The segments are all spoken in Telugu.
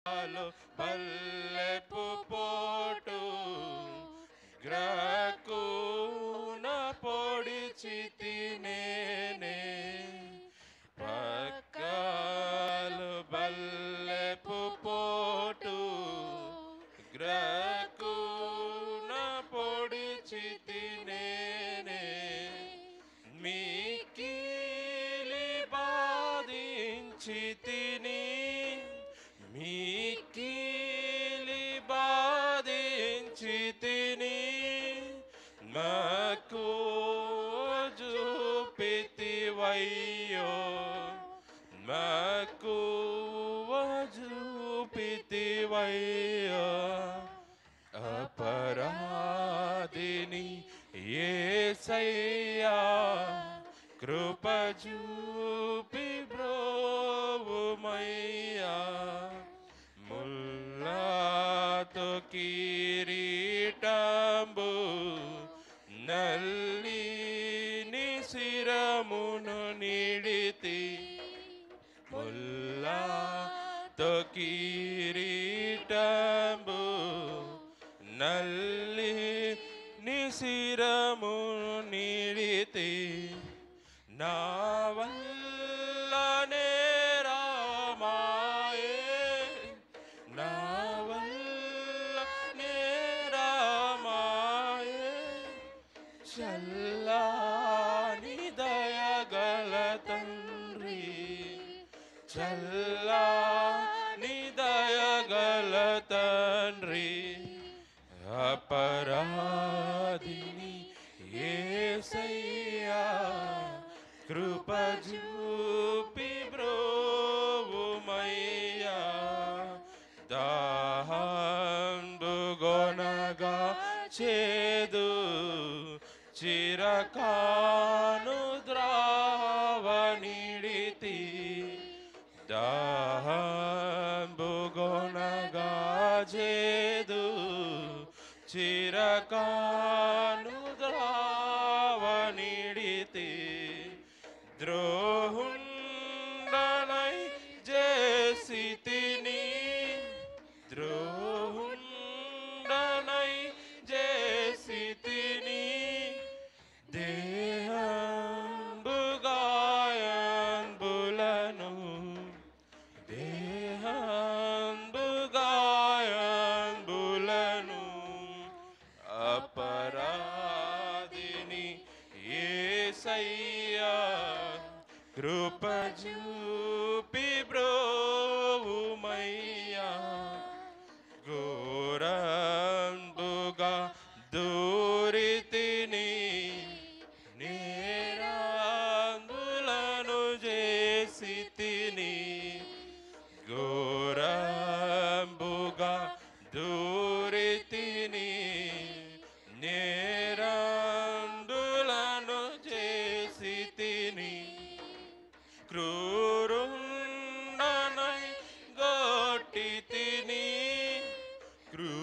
పాలు బల్లెపు పోటు గ్రకున పొడిచి నేనే పక్కలు బల్లెపు పోటు గ్రకున పొడిచి నేనే మిక్కిలి బాధించి తిని మిక్కిలి బాధించి తిని మక్కువ చూపితివయ్యో మక్కువ చూపితివయ్యో అపరాధిని యేసయ్యా కృప చూపి బ్రోవుమయ్యా ముల్లాతో కిరీటంబు నల్లిని శిరమును నిడితి ముల్లాతో కిరీటంబు నల్లిని శిరమును నిడితి నా వల్లనే రామాయే నా వల్లనే రామాయే చల్లాని దయగల తండ్రి చల్లాని దయగల తండ్రి అపరాధిని యేసయ్యా కృప చూపి బ్రోవుమయ్యా దాహంబుగొనగా చేదు చిరకాను ద్రావనిడితి దాహంబుగొనగా చేదు చిరకాను ద్రావనిడితి ద్రోహుండనై చేసితిని ద్రోహుండనై చేసితిని దేహంబుగాయంబులను దేహంబుగాయంబులను అపరాధిని యేసయ్యా కృప చూపి బ్రోవుమయ్యా ఘోరంబుగా దూరితిని నేరాంబులను చేసితిని ఘోరంబుగా దూరితిని నేరాంబులను చేసితిని క్రూరుండనై గొట్టి తిని క్రూరుండనై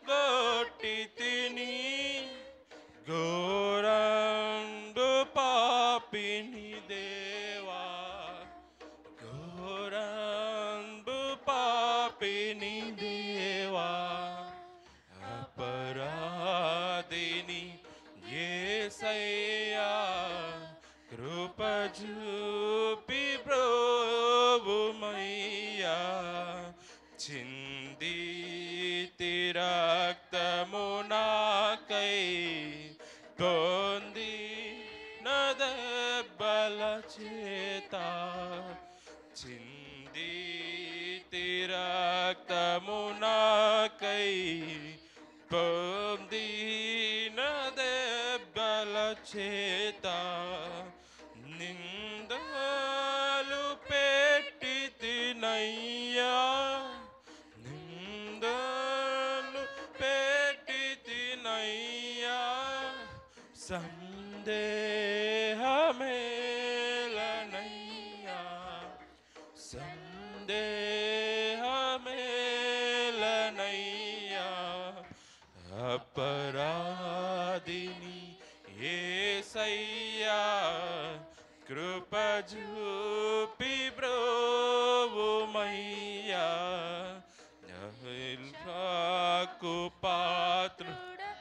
గొట్టి తిని ఘోరంబు పాపిని దేవా ఘోరంబు పాపిని దేవా అపరాధిని యేసయ్యా కృప చూపి బ్రోవుమయ్యా చిందితి రక్తము నాకై పొందిన దెబ్బల చేత చిందితి రక్తము నాకై పొందిన దెబ్బల చేత నిందలు పెట్టి తినయ్యా నిందలు పెట్టి తినయ్యా సందేహమేలనయ్యా సందేహమేలనయ్యా అపరాధిని యేసయ్యా కృప చూపి బ్రోవు రక్షణకు పాత్రుడనయ్యా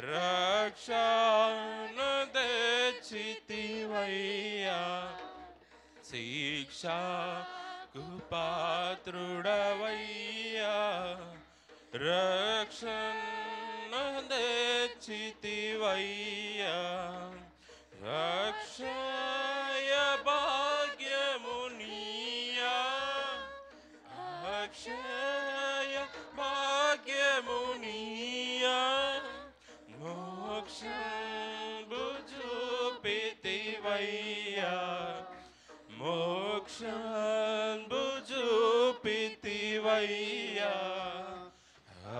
రక్షణ తెచ్చితివయ్యా శిక్షకు పాత్రుడవయ్యా రక్షణ తెచ్చితివయ్యా రక్షయ భాగ్యమునియా అక్షయ భాగ్యమునియా మోక్షంబు చూపితివయ్యా మోక్షంబు చూపితివయ్యా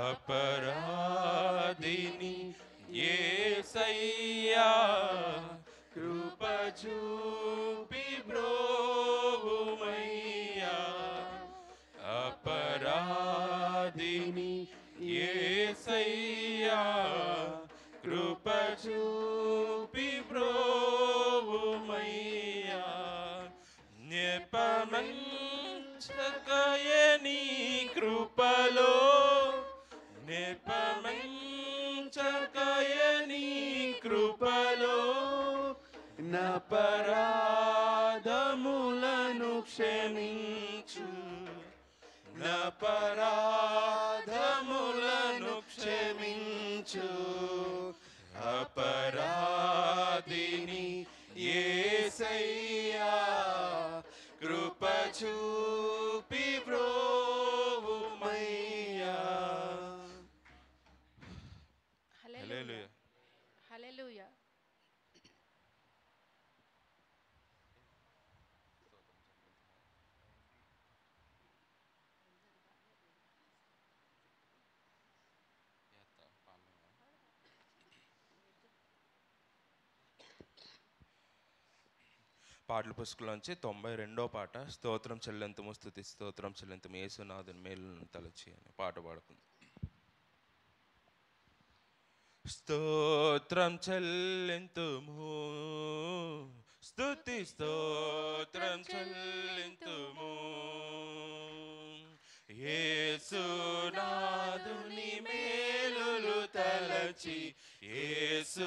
అపరాధిని యేసయ్యా కృప చూపి బ్రోవుమయ్యా అపరాధిని యేసయ్యా కృప చూపి బ్రోవుమయ్యా నెపమంచకయని కృపలో నెపమంచకయని కృపలో నపరాధములను క్షమించు నపరాధములను క్షమించు అపరాధిని యేసయ్యా కృప చూపి బ్రోవుమయ్యా హల్లెలూయా హల్లెలూయా. పాటల పుస్తకంలోంచి 92వ పాట స్తోత్రం చెల్లింతుము స్తుతి స్తోత్రం చెల్లింతుము యేసునాథుని మేలును తలచి అని పాట పాడుకుంది. స్తోత్రం చెల్లింతుము స్తుతి స్తోత్రం చెల్లింతుము యేసునాథుని మేలులు తలచి యేసునాథుని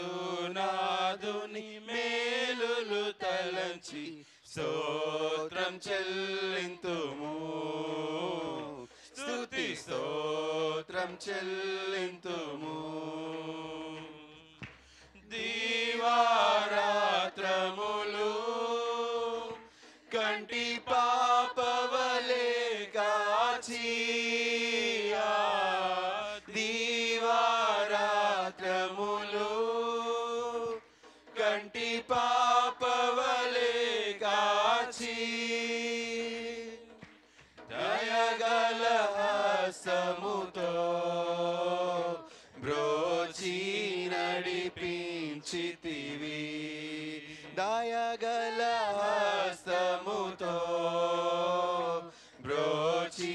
మేలులు తలచి స్తోత్రం చెల్లింతుము స్తుతి స్తోత్రం చెల్లింతుము దీవారాత్రములు కంటి పాపవలే కాచి దీవారాత్రములు కంటి పాపవలే కాచి దయగల హస్తముతో బ్రోచి నడిపించితివి దయగల హస్తముతో బ్రోచి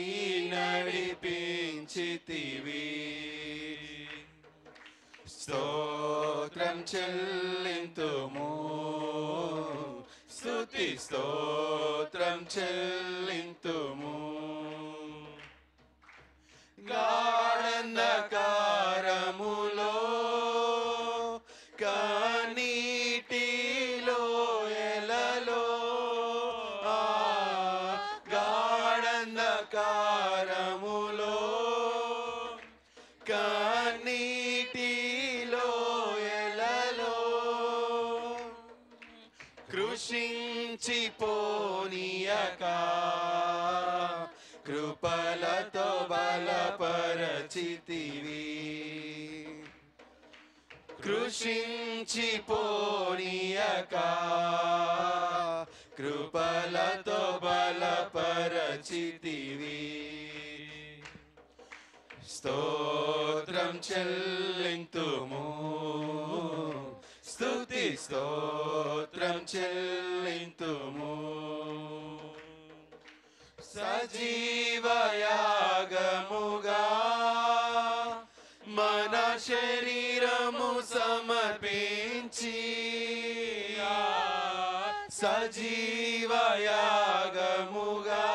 నడిపించితివి స్తోత్రం చెల్లింతుము స్తుతి స్తోత్రం చెల్లింతుము గాఢంధకారములో కన్నీటిలో ఎలలో గాఢంధకారములో కన్నీటిలో ఎలలో కృషించిపోనీయక కృపలతో బలపరచితివి కృషించిపోనీయక కృపలతో బలపరచితివి స్తోత్రం చెల్లింతుము స్తుతి స్తోత్రం చెల్లింతుము సజీవయాగముగా మన శరీరము సమర్పించి సజీవయాగముగా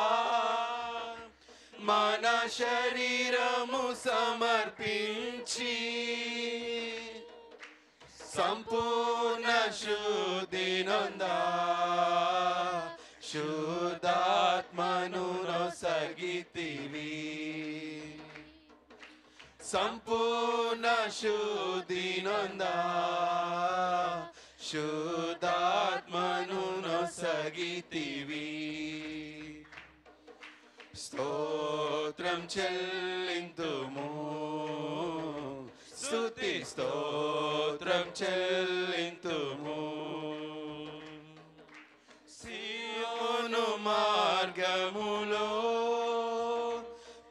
మన శరీరము సమర్పించి సంపూర్ణ శుద్ధి నొందా శుద్ధాత్మను నొసగితివి సంపూర్ణ శుద్ధి నొందా శుద్ధాత్మను నొసగితివి స్తోత్రం చెల్లింతుము స్తుతి స్తోత్రం చెల్లింతుము సియోను మార్గములో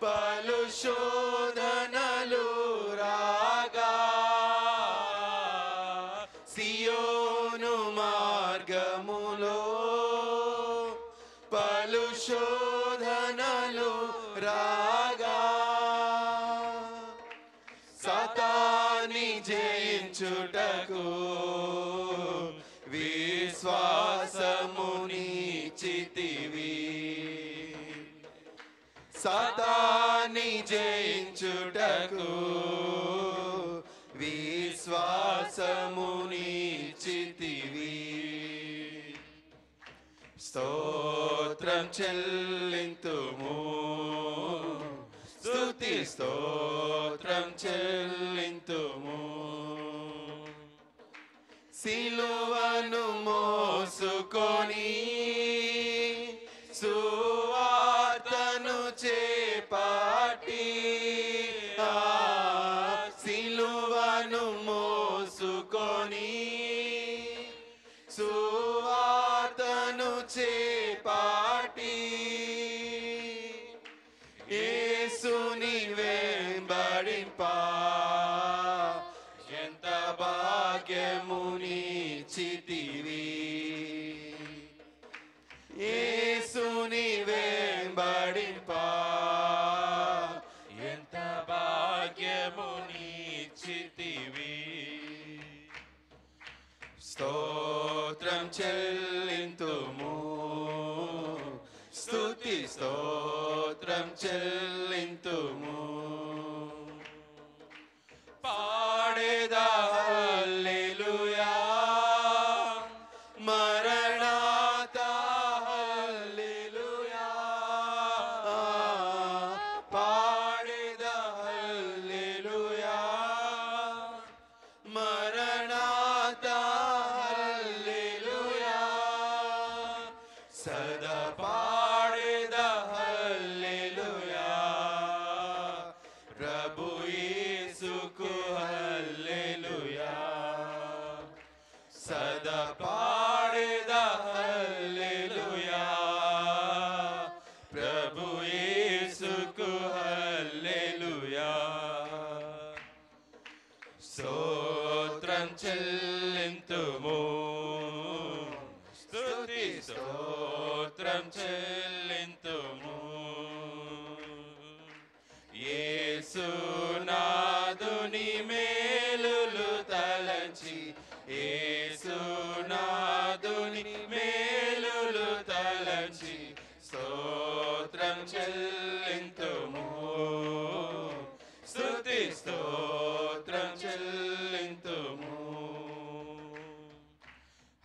పలు శోధనలు రాగా సియోను మార్గములో పలు శోధనలు రాగా సాతాని జయించుటకు విశ్వాసమునిచితివి సాతాని జయించుటకు విశ్వాసమునిచితివి స్తోత్రం చెల్లింతుము స్తుతి స్తోత్రం చెల్లింతుము సిలువను మోసుకొని సువార్తను చేపట్టి సిలువను మోసుకొని సువార్తను చేపట్టి యేసుని వెంబడింపా ఎంత భాగ్యమునిచితివి యేసుని వెంబడింపా ఎంత భాగ్యమునిచితివి స్తోత్రం చెల్లింతుము స్తుతి స్తోత్రం చెల్లింతుము పాడేదా హల్లెలూయా మరణాతా హల్లెలూయా పాడేదా హల్లెలూయా మరణాతా హల్లెలూయా సదా పాడేదా హల్లెలూయా ప్రభు యేసుకు హల్లెలూయా సదా పాడేదా హల్లెలూయా ప్రభు యేసుకు హల్లెలూయా స్తోత్రం చెల్లింతుము స్తుతి స్తోత్రం చెల్లింతుము యేసునాదుని మేలులు తలంచి యేసునాదుని మేలులు తలంచి స్తోత్రం చెల్లింతుము స్తుతి స్తోత్రం చెల్లింతుము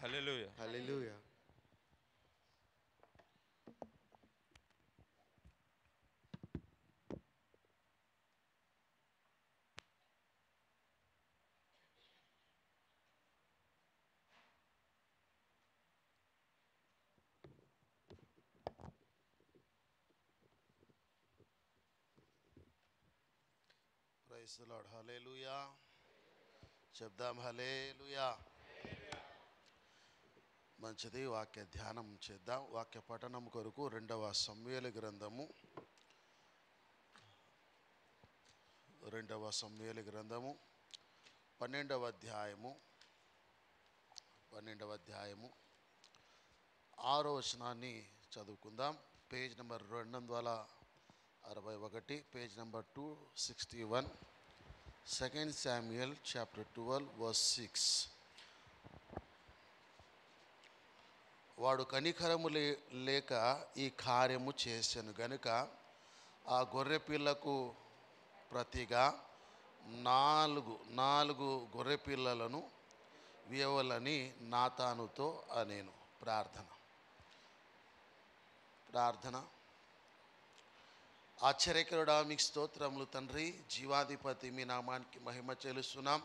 హల్లెలూయా హల్లెలూయా ప్రైజ్ ది లార్డ్ హల్లెలూయా చెప్దాం హల్లెలూయా మంచిది వాక్య ధ్యానం చేద్దాం వాక్య పఠనం కొరకు 2వ సమూయేలు గ్రంథము 12వ అధ్యాయము 6వ వచనాన్ని చదువుకుందాం page number 261 page number 261 2 Samuel chapter 12 verse 6 వాడు కనికరము లేక ఈ కార్యము చేసెను గనుక ఆ గొర్రె పిల్లకు ప్రతిగా నాలుగు గొర్రె పిల్లలను ఇవ్వాలని నాతానుతో అనేను. ప్రార్థన. ఆశ్చర్యకరుడా, మీకు స్తోత్రములు తండ్రి. జీవాధిపతి, మీ నామానికి మహిమ చెల్లిస్తున్నాం.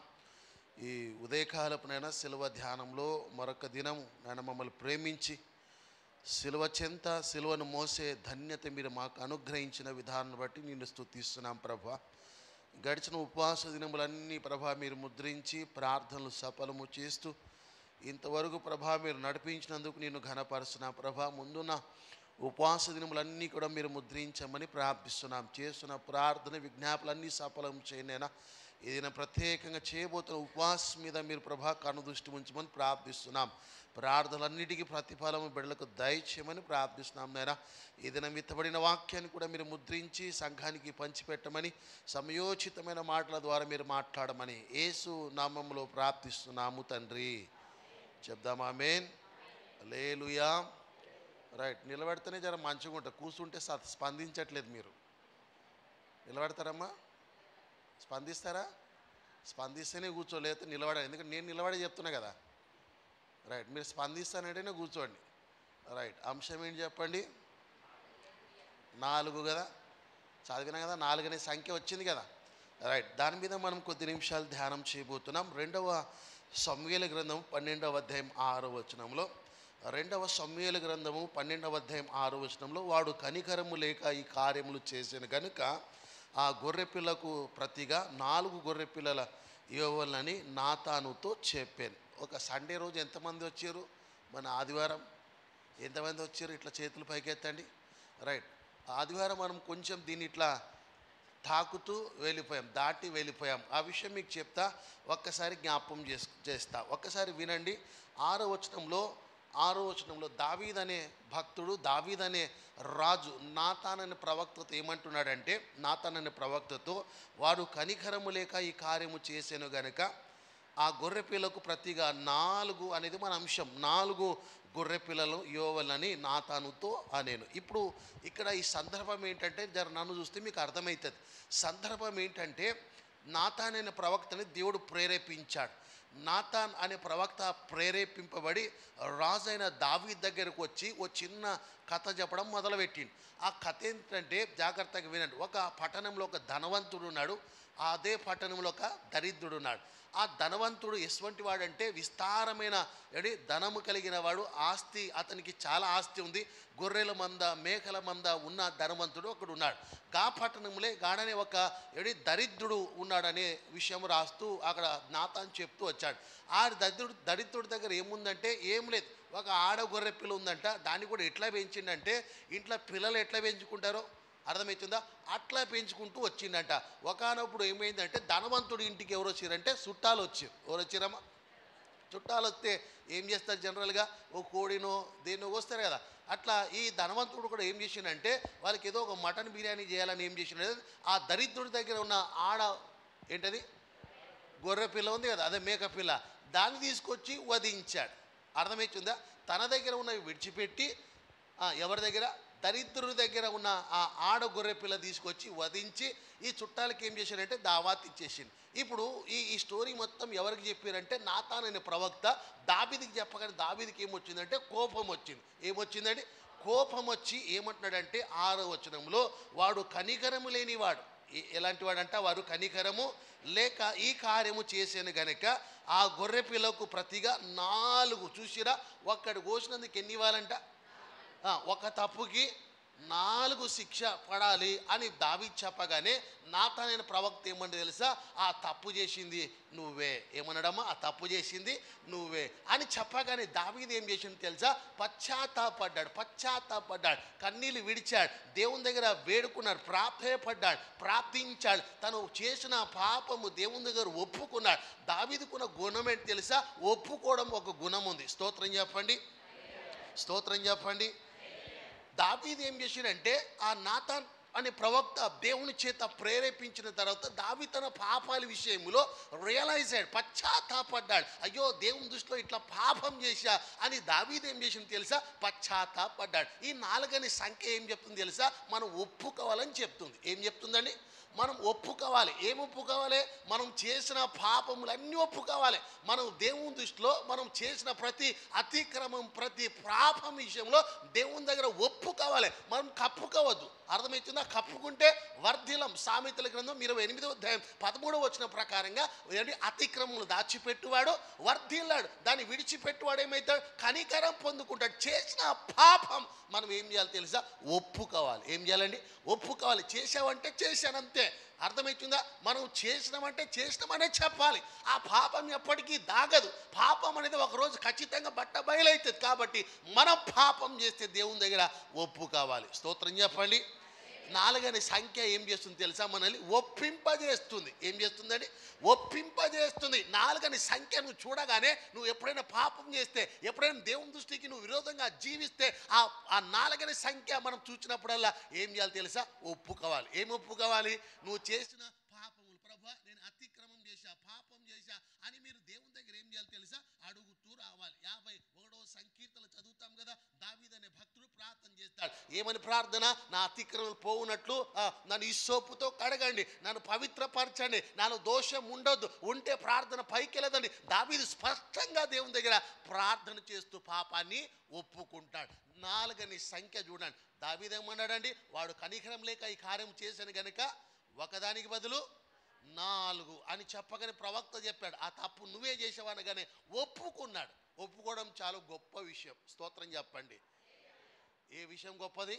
ఈ ఉదయకాలపునైనా సిలువ ధ్యానంలో మరొక దినం నేను మమ్మల్ని ప్రేమించి సిలువ చెంత సిలువను మోసే ధన్యత మీరు మాకు అనుగ్రహించిన విధానాన్ని బట్టి నిన్ను స్తుతిస్తున్నాం ప్రభా. గడిచిన ఉపవాస దినములన్నీ ప్రభా మీరు ముద్రించి ప్రార్థనలు సఫలము చేస్తూ ఇంతవరకు ప్రభా మీరు నడిపించినందుకు నేను ఘనపరుస్తున్నాం ప్రభా. ముందున్న ఉపవాస దినములన్నీ కూడా మీరు ముద్రించమని ప్రార్థిస్తున్నాం. చేస్తున్న ప్రార్థన విజ్ఞాపనలన్నీ సఫలం చేయనైనా ఏదైనా ప్రత్యేకంగా చేయబోతున్న ఉపవాసం మీద మీరు ప్రభా కనుదృష్టి ఉంచమని ప్రార్థిస్తున్నాం. ప్రార్థనలన్నిటికీ ప్రతిఫలము బిడ్డలకు దయచేయమని ప్రార్థిస్తున్నాం నైనా. ఏదైనా విత్తబడిన వాక్యాన్ని కూడా మీరు ముద్రించి సంఘానికి పంచిపెట్టమని, సమయోచితమైన మాటల ద్వారా మీరు మాట్లాడమని యేసు నామములో ప్రార్థిస్తున్నాము తండ్రి. చెప్దాం ఆమేన్. హల్లెలూయా. రైట్. నిలబడితేనే జర మంచిగా ఉంటుంది. కూర్చుంటే స్పందించట్లేదు. మీరు నిలబడతారమ్మా? స్పందిస్తారా? స్పందిస్తేనే కూర్చోలేదు, నిలబడాలి. ఎందుకంటే నేను నిలబడే చెప్తున్నా కదా. రైట్. మీరు స్పందిస్తానంటేనే కూర్చోండి. రైట్. అంశం ఏంటి చెప్పండి? 4 కదా, చదివినా కదా. 4 అనే సంఖ్య వచ్చింది కదా. రైట్. దాని మీద మనం కొద్ది నిమిషాలు ధ్యానం చేయబోతున్నాం. 2వ సమూయేలు గ్రంథం 12వ అధ్యాయం 6వ వచనంలో, 2వ సమూయేలు గ్రంథము 12వ అధ్యాయం 6వ వచనంలో, వాడు కనికరము లేక ఈ కార్యములు చేసిన కనుక ఆ గొర్రె పిల్లకు ప్రతిగా 4 గొర్రె పిల్లల ఇవ్వాలని నాతానుతో చెప్పాను. ఒక సండే రోజు ఎంతమంది వచ్చారు? మన ఆదివారం ఎంతమంది వచ్చారు? ఇట్లా చేతులు పైకెత్తండి. రైట్. ఆదివారం మనం కొంచెం దీన్ని ఇట్లా తాకుతూ వెళ్ళిపోయాం, దాటి వెళ్ళిపోయాం. ఆ విషయం మీకు చెప్తా, ఒక్కసారి జ్ఞాపకం చేస్తా. ఒక్కసారి వినండి. 6వ వచనంలో దావీద్ అనే భక్తుడు, దావీద్ అనే రాజు నాతాన్ అనే ప్రవక్తతో ఏమంటున్నాడంటే, నాతాన్ అనే ప్రవక్తతో వాడు కనికరము లేక ఈ కార్యము చేసాను గనుక ఆ గొర్రె పిల్లకు ప్రతిగా 4 అనేది మన అంశం. 4 గొర్రె పిల్లలు ఇవ్వాలని నాతానుతో అనేను. ఇప్పుడు ఇక్కడ ఈ సందర్భం ఏంటంటే, నన్ను చూస్తే మీకు అర్థమవుతుంది. సందర్భం ఏంటంటే, నాతాన్ అనే ప్రవక్తని దేవుడు ప్రేరేపించాడు. నాతాన్ అనే ప్రవక్త ప్రేరేపింపబడి రాజైన దావీద్ దగ్గరకు వచ్చి ఓ చిన్న కథ చెప్పడం మొదలుపెట్టిండు. ఆ కథ ఏంటంటే, జాగ్రత్తగా వినండి. ఒక పట్టణంలో ఒక ధనవంతుడు ఉన్నాడు, అదే పట్టణంలో ఒక దరిద్రుడు ఉన్నాడు. ఆ ధనవంతుడు ఎటువంటి వాడంటే విస్తారమైన ధనము కలిగిన వాడు. ఆస్తి, అతనికి చాలా ఆస్తి ఉంది. గొర్రెల మంద, మేకల మంద ఉన్న ధనవంతుడు ఒకడు ఉన్నాడు. గా పట్టణంలో గాడనే ఒక దరిద్రుడు ఉన్నాడనే విషయం రాస్తూ అక్కడ నాతాన్ చెప్తూ వచ్చాడు. ఆ దరిద్రుడి దగ్గర ఏముందంటే ఏం లేదు, ఒక ఆడ గొర్రె పిల్ల ఉందంట. దాన్ని కూడా ఎట్లా పెంచిండంటే, ఇంట్లో పిల్లలు ఎట్లా పెంచుకుంటారో అర్థమవుతుందా, అట్లా పెంచుకుంటూ వచ్చిందంట. ఒకనప్పుడు ఏమైందంటే, ధనవంతుడి ఇంటికి ఎవరు వచ్చారంటే చుట్టాలు వచ్చారు. ఎవరు వచ్చారమ్మా? చుట్టాలు వస్తే ఏం చేస్తారు జనరల్గా? ఓ కోడినో దేన్నో వస్తారు కదా. అట్లా ఈ ధనవంతుడు కూడా ఏం చేసిండంటే, వాళ్ళకి ఏదో ఒక మటన్ బిర్యానీ చేయాలని ఏం చేసిండే, ఆ దరిద్రుడి దగ్గర ఉన్న ఆడ ఏంటది గొర్రె పిల్ల ఉంది కదా, అదే మేక పిల్ల, దాన్ని తీసుకొచ్చి వధించాడు. అర్థమవుతుందా? తన దగ్గర ఉన్నవి విడిచిపెట్టి ఎవరి దగ్గర? దరిద్రుడి దగ్గర ఉన్న ఆ ఆడ గొర్రె పిల్ల తీసుకొచ్చి వధించి ఈ చుట్టాలకి ఏం చేశారంటే దావాత్ ఇచ్చేసింది. ఇప్పుడు ఈ స్టోరీ మొత్తం ఎవరికి చెప్పారంటే, నాతాన్ అనే ప్రవక్త దావీదుకి చెప్పగానే దావీదుకి ఏమొచ్చిందంటే కోపం వచ్చింది. ఏమొచ్చిందండి? కోపం వచ్చి ఏమంటున్నాడంటే 6వ వచనంలో, వాడు కనికరము లేనివాడు. ఎలాంటి వాడంట? వారు కనికరము లేక ఈ కార్యము చేసాను గనక ఆ గొర్రె పిల్లకు ప్రతిగా 4. చూసిరా, ఒక్కడు కోసినందుకు ఎన్ని ఇవ్వాలంట? ఒక తప్పుకి 4 శిక్ష పడాలి అని దావీదు చెప్పగానే నాతాన్ అనే ప్రవక్త ఏమని తెలుసా? ఆ తప్పు చేసింది నువ్వే. ఏమన్నాడమ్మా? ఆ తప్పు చేసింది నువ్వే అని చెప్పగానే దావీదు ఏం చేసింది తెలుసా? పశ్చాత్తాపడ్డాడు, కన్నీళ్ళు విడిచాడు, దేవుని దగ్గర వేడుకున్నాడు, ప్రార్థించాడు. తను చేసిన పాపము దేవుని దగ్గర ఒప్పుకున్నాడు. దావీదుకున్న గుణం ఏంటి తెలుసా? ఒప్పుకోవడం ఒక గుణం ఉంది. స్తోత్రం చెప్పండి, స్తోత్రం చెప్పండి. దావీదు ఏం చేసిండంటే, ఆ నాతాన్ అని ప్రవక్త దేవుని చేత ప్రేరేపించిన తర్వాత దావీదు తన పాపాల విషయంలో రియలైజ్ అయ్యాడు, పశ్చాత్తాపడ్డాడు. అయ్యో దేవుని దృష్టిలో ఇట్లా పాపం చేశా అని దావీదు ఏం చేసింది తెలుసా? పశ్చాత్తాపడ్డాడు. ఈ 4 అనే సంఖ్య ఏం చెప్తుంది తెలుసా? మనం ఒప్పుకోవాలని చెప్తుంది. ఏం చెప్తుందండి? మనం ఒప్పుకోవాలి. ఏం ఒప్పుకోవాలి? మనం చేసిన పాపములన్నీ ఒప్పుకోవాలి. మనం దేవుని దృష్టిలో మనం చేసిన ప్రతి అతిక్రమం, ప్రతి పాపం విషయంలో దేవుని దగ్గర ఒప్పుకోవాలి. మనం కప్పుకోవద్దు. అర్థమవుతుందా? కప్పుకుంటే వర్ధిలం. సామెతల గ్రంథం 28వ అధ్యాయం 13వ వచనం ప్రకారంగా అతిక్రమములు దాచిపెట్టువాడు వర్ధిల్లాడు, దాన్ని విడిచిపెట్టువాడు ఏమవుతాడు? కనికరం పొందుకుంటాడు. చేసిన పాపం మనం ఏం చేయాలి తెలుసా? ఒప్పుకోవాలి. ఏం చేయాలండి? ఒప్పుకోవాలి. చేసావంటే చేశానంతే. అర్థమవుతుందా? మనం చేసినామంటే చేసినామనే చెప్పాలి. ఆ పాపం ఎప్పటికీ దాగదు. పాపం అనేది ఒకరోజు ఖచ్చితంగా బట్ట బయలవుతుంది. కాబట్టి మనం పాపం చేస్తే దేవుని దగ్గర ఒప్పుకోవాలి. స్తోత్రం చెప్పండి. 4 అనే సంఖ్య ఏం చేస్తుంది తెలుసా? మనల్ని ఒప్పింపజేస్తుంది. ఏం చేస్తుందండి? ఒప్పింపజేస్తుంది. 4 అనే సంఖ్య నువ్వు చూడగానే, నువ్వు ఎప్పుడైనా పాపం చేస్తే, ఎప్పుడైనా దేవుని దృష్టికి నువ్వు విరోధంగా జీవిస్తే, ఆ 4 అనే సంఖ్య మనం చూసినప్పుడల్లా ఏం చేయాలి తెలుసా? ఒప్పుకోవాలి. ఏం ఒప్పుకోవాలి? నువ్వు చేసిన పాపములు, ప్రభువా నేను అతిక్రమం చేశా, పాపం చేశా అని మీరు దేవుని దగ్గర ఏం చేయాలి తెలుసా? అడుగుతూ రావాలి. 51వ సంకీర్తన చదువుతాం కదా, దావీదు అనే భక్తుడు ప్రార్థన చేస్తాడు. ఏమని ప్రార్థన? నా అతిక్రమం పోవునట్లు నన్ను హిస్సోపుతో కడగండి, నన్ను పవిత్రపరచండి, నాలో దోషం ఉండొద్దు. ఉంటే ప్రార్థన పైకెళ్ళదండి. దావీదు స్పష్టంగా దేవుని దగ్గర ప్రార్థన చేస్తూ పాపాన్ని ఒప్పుకుంటాడు. 4 అనే సంఖ్య చూడండి. దావీదు ఏమన్నాడండి? వాడు కనికరం లేక ఈ కార్యం చేశాను గనుక ఒకదానికి బదులు 4 అని చెప్పగానే ప్రవక్త చెప్పాడు, ఆ తప్పు నువ్వే చేసావు అనగానే ఒప్పుకున్నాడు. ఒప్పుకోవడం చాలా గొప్ప విషయం. స్తోత్రం చెప్పండి. ఏ విషయం గొప్పది?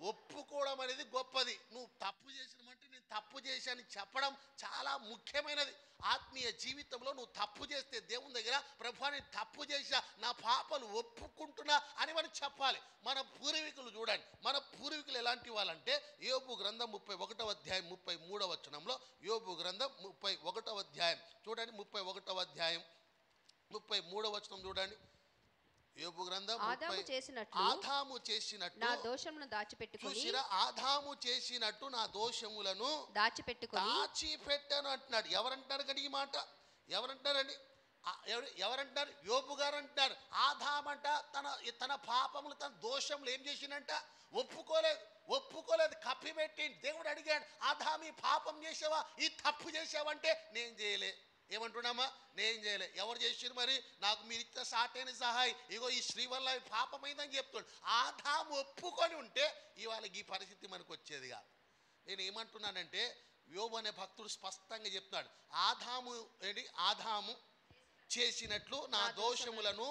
ఒప్పుకోవడం అనేది గొప్పది. నువ్వు తప్పు చేసినమంటే నేను తప్పు చేశాను చెప్పడం చాలా ముఖ్యమైనది. ఆత్మీయ జీవితంలో నువ్వు తప్పు చేస్తే దేవుని దగ్గర, ప్రభువా నేను తప్పు చేశా, నా పాపాలు ఒప్పుకుంటున్నా అని మనం చెప్పాలి. మన పూర్వీకులు చూడండి. మన పూర్వీకులు ఎలాంటి వాళ్ళంటే, యోబు గ్రంథం 31వ అధ్యాయం 33వ వచనంలో, యోబు గ్రంథం 31వ అధ్యాయం చూడండి, 31వ అధ్యాయం 33వ వచనం చూడండి. యోబు గ్రంథం ఆదాము చేసినట్టు నా దోషములను దాచిపెట్టుకొని, చూసిరా, ఆదాము చేసినట్టు నా దోషములను దాచిపెట్టాను అంటున్నాడు. ఎవరంటారు కానీ ఈ మాట? ఎవరంటారండి? ఎవరంటారు? యోబు గారు అంటారు. ఆదామంట తన పాపములు, తన దోషములు ఏం చేసిందంట? ఒప్పుకోలేదు, కప్పిపెట్టి. దేవుడు అడిగాడు, ఆదాము ఈ పాపం చేసావా, ఈ తప్పు చేసావంటే నేను చేయలే. ఏమంటున్నామా? నేను చేయలే. ఎవరు చేసిరు మరి? నాకు మీరు ఇచ్చిన సాటైన సహాయం, ఇగో ఈ స్త్రీ వల్ల పాపమైందని చెప్తాడు. ఆదాము ఒప్పుకొని ఉంటే ఇవాళ ఈ పరిస్థితి మనకు వచ్చేదిగా. నేను ఏమంటున్నానంటే, యోబు అనే భక్తుడు స్పష్టంగా చెప్తున్నాడు, ఆదాము చేసినట్లు నా దోషములను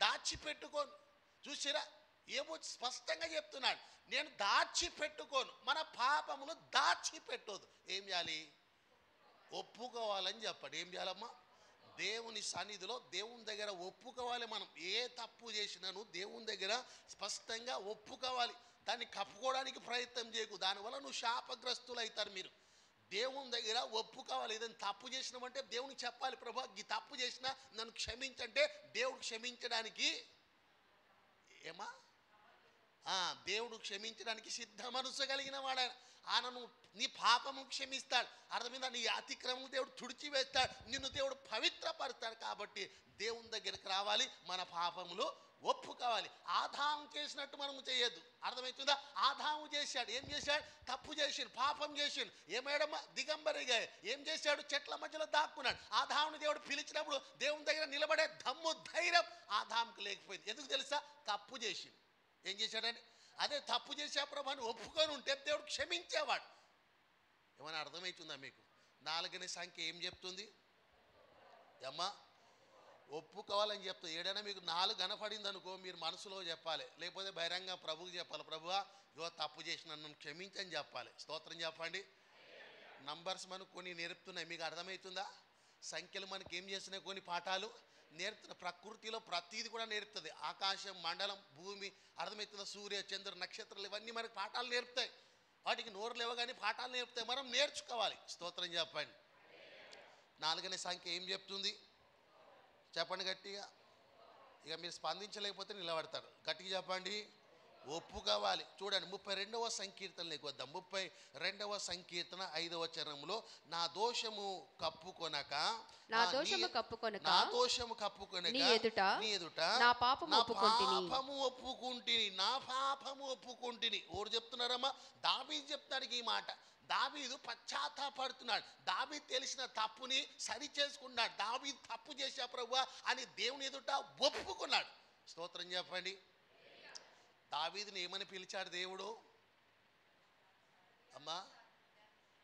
దాచిపెట్టుకోను. చూసిరా, ఏమో స్పష్టంగా చెప్తున్నాడు, నేను దాచిపెట్టుకోను. మన పాపములు దాచిపెట్టొద్దు. ఏం చేయాలి? ఒప్పుకోవాలని చెప్పండి. ఏం చేయాలమ్మా? దేవుని సన్నిధిలో, దేవుని దగ్గర ఒప్పుకోవాలి. మనం ఏ తప్పు చేసినాను దేవుని దగ్గర స్పష్టంగా ఒప్పుకోవాలి. దాన్ని కప్పుకోవడానికి ప్రయత్నం చేయకు. దానివల్ల నువ్వు శాపగ్రస్తులు అవుతారు. మీరు దేవుని దగ్గర ఒప్పుకోవాలి. ఏదైనా తప్పు చేసినామంటే దేవునికి చెప్పాలి, ప్రభువా ఈ తప్పు చేసినా నన్ను క్షమించంటే దేవుడు క్షమించడానికి దేవుడు క్షమించడానికి సిద్ధ మనసు కలిగిన వాడు. ఆయనను నీ పాపము క్షమిస్తాడు. అర్థమైందా? నీ అతిక్రమం దేవుడు తుడిచివేస్తాడు. నిన్ను దేవుడు పవిత్రపరుస్తాడు. కాబట్టి దేవుని దగ్గరికి రావాలి, మన పాపములు ఒప్పుకోవాలి. ఆదాము చేసినట్టు మనము చేయొద్దు. అర్థమవుతుందా? ఆదాము చేశాడు. ఏం చేశాడు? తప్పు చేసిండు, పాపం చేసిండు. ఏమేడమ్మా? దిగంబరిగా ఏం చేశాడు? చెట్ల మధ్యలో దాక్కున్నాడు. ఆదాముని దేవుడు పిలిచినప్పుడు దేవుని దగ్గర నిలబడే దమ్ము, ధైర్యం ఆదాముకు లేకపోయింది. ఎందుకు తెలుసా? తప్పు చేసిండు. ఏం చేశాడని? అదే తప్పు చేసే ప్రభుని ఒప్పుకొని ఉంటే దేవుడు క్షమించేవాడు. ఏమైనా అర్థమవుతుందా మీకు? 4 అనే సంఖ్య ఏం చెప్తుంది అమ్మా? ఒప్పుకోవాలని చెప్తుంది. ఏడైనా మీకు 4 కనపడింది అనుకో, మీరు మనసులో చెప్పాలి, లేకపోతే బహిరంగ ప్రభువుకి చెప్పాలి, ప్రభువా ఇగో తప్పు చేసిన నన్ను క్షమించని చెప్పాలి. స్తోత్రం చెప్పండి. నంబర్స్ మనకు కొన్ని నేర్పుతున్నాయి. మీకు అర్థమవుతుందా? సంఖ్యలు మనకి ఏం చేస్తున్నాయి? కొన్ని పాఠాలు నేర్పుతున్న. ప్రకృతిలో ప్రతీది కూడా నేర్పుతుంది. ఆకాశం, మండలం, భూమి, అర్థమవుతుందా? సూర్య, చంద్రుడు, నక్షత్రాలు, ఇవన్నీ మనకి పాఠాలు నేర్పుతాయి. వాటికి నోరు లేవు కానీ పాఠాలు నేర్పుతాయి. మనం నేర్చుకోవాలి. స్తోత్రం చెప్పండి. 4 అనే సంఖ్య ఏం చెప్తుంది? చెప్పండి గట్టిగా. ఇక మీరు స్పందించలేకపోతే నిలబడతారు. గట్టిగా చెప్పండి. ఒప్పు కావాలి. చూడండి 32వ సంకీర్తనలోకి వద్దాం. 32వ సంకీర్తన 5వ చరణంలో నా దోషము కప్పుకొనక నా దోషము కప్పుకొనక నా దోషము కప్పుకొనక నీ ఎదుట నా పాపము ఒప్పుకుంటిని నా పాపము ఒప్పుకుంటిని. ఎవరు చెప్తున్నారమ్మా? దావీదు చెప్తాడు ఈ మాట. దావీదు పశ్చాత్తాపడుతున్నాడు. దావీదు తెలిసిన తప్పుని సరి చేసుకున్నాడు. దావీదు తప్పు చేశా ప్రభువా అని దేవుని ఎదుట ఒప్పుకున్నాడు. స్తోత్రం చెప్పండి. దావీదుని ఏమని పిలిచాడు దేవుడు? అమ్మా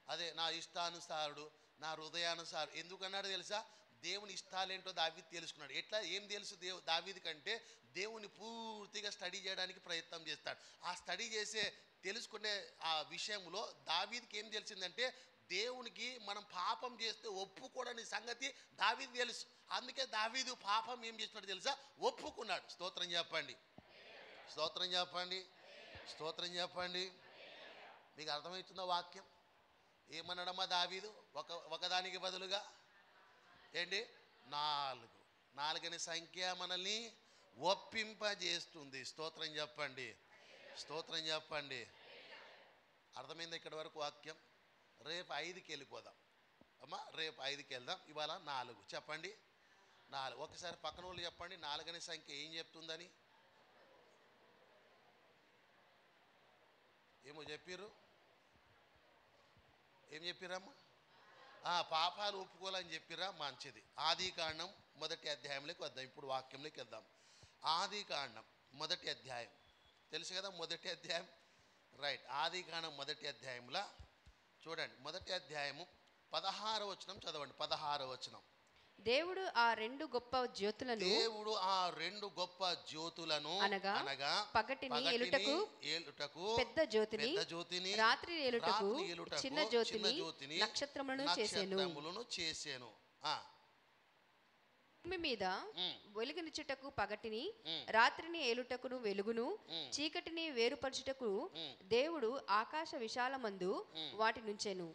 అదే నా ఇష్టానుసారుడు, నా హృదయానుసారుడు. ఎందుకన్నాడు తెలుసా? దేవుని ఇష్టాలేంటో దావీదు తెలుసుకున్నాడు. ఎట్లా ఏం తెలుసు దావీదు కంటే దేవుని పూర్తిగా స్టడీ చేయడానికి ప్రయత్నం చేస్తాడు. ఆ స్టడీ చేసే తెలుసుకునే ఆ విషయంలో దావీదుకి ఏం తెలిసిందంటే దేవునికి మనం పాపం చేస్తే ఒప్పుకోడని సంగతి దావీదు తెలుసు. అందుకే దావీదు పాపం ఏం చేస్తున్నాడు తెలుసా? ఒప్పుకున్నాడు. స్తోత్రం చెప్పండి. స్తోత్రం చెప్పండి. స్తోత్రం చెప్పండి. మీకు అర్థమవుతుందా వాక్యం? ఏమన్నాడమ్మా దావీదు? ఒకదానికి బదులుగా ఏంటి? 4 అనే సంఖ్య మనల్ని ఒప్పింపజేస్తుంది. స్తోత్రం చెప్పండి. స్తోత్రం చెప్పండి. అర్థమైంది ఇక్కడి వరకు వాక్యం? రేపు 5కి వెళ్ళిపోదాం అమ్మా. రేపు 5కి వెళ్దాం. ఇవాళ 4 చెప్పండి. 4 ఒకసారి పక్కన వాళ్ళు చెప్పండి. 4 అనే సంఖ్య ఏం చెప్తుందని. ఏమో చెప్పిర్రు? ఏం చెప్పిరమ్మా? పాపాలు ఒప్పుకోవాలని చెప్పిరా? మంచిది. ఆదికాండం 1వ అధ్యాయంలోకి వద్దాం. ఇప్పుడు వాక్యంలోకి వెళ్దాం. ఆదికాండం 1వ అధ్యాయం తెలుసు కదా? 1వ అధ్యాయం రైట్. ఆదికాండం 1వ అధ్యాయంలో చూడండి. 1వ అధ్యాయము 16వ వచనం చదవండి. 16వ వచనం. దేవుడు ఆ 2 గొప్ప జ్యోతులను అనగా పగటిని ఏలుటకు పెద్ద జ్యోతిని రాత్రి ఏలుటకు చిన్న జ్యోతిని నక్షత్రములను చేసెను. భూమి మీద వెలుగునిచ్చుటకు పగటిని రాత్రిని ఏలుటకును వెలుగును చీకటిని వేరుపరచుటకు దేవుడు ఆకాశ విశాలమందు వాటి నుంచెను.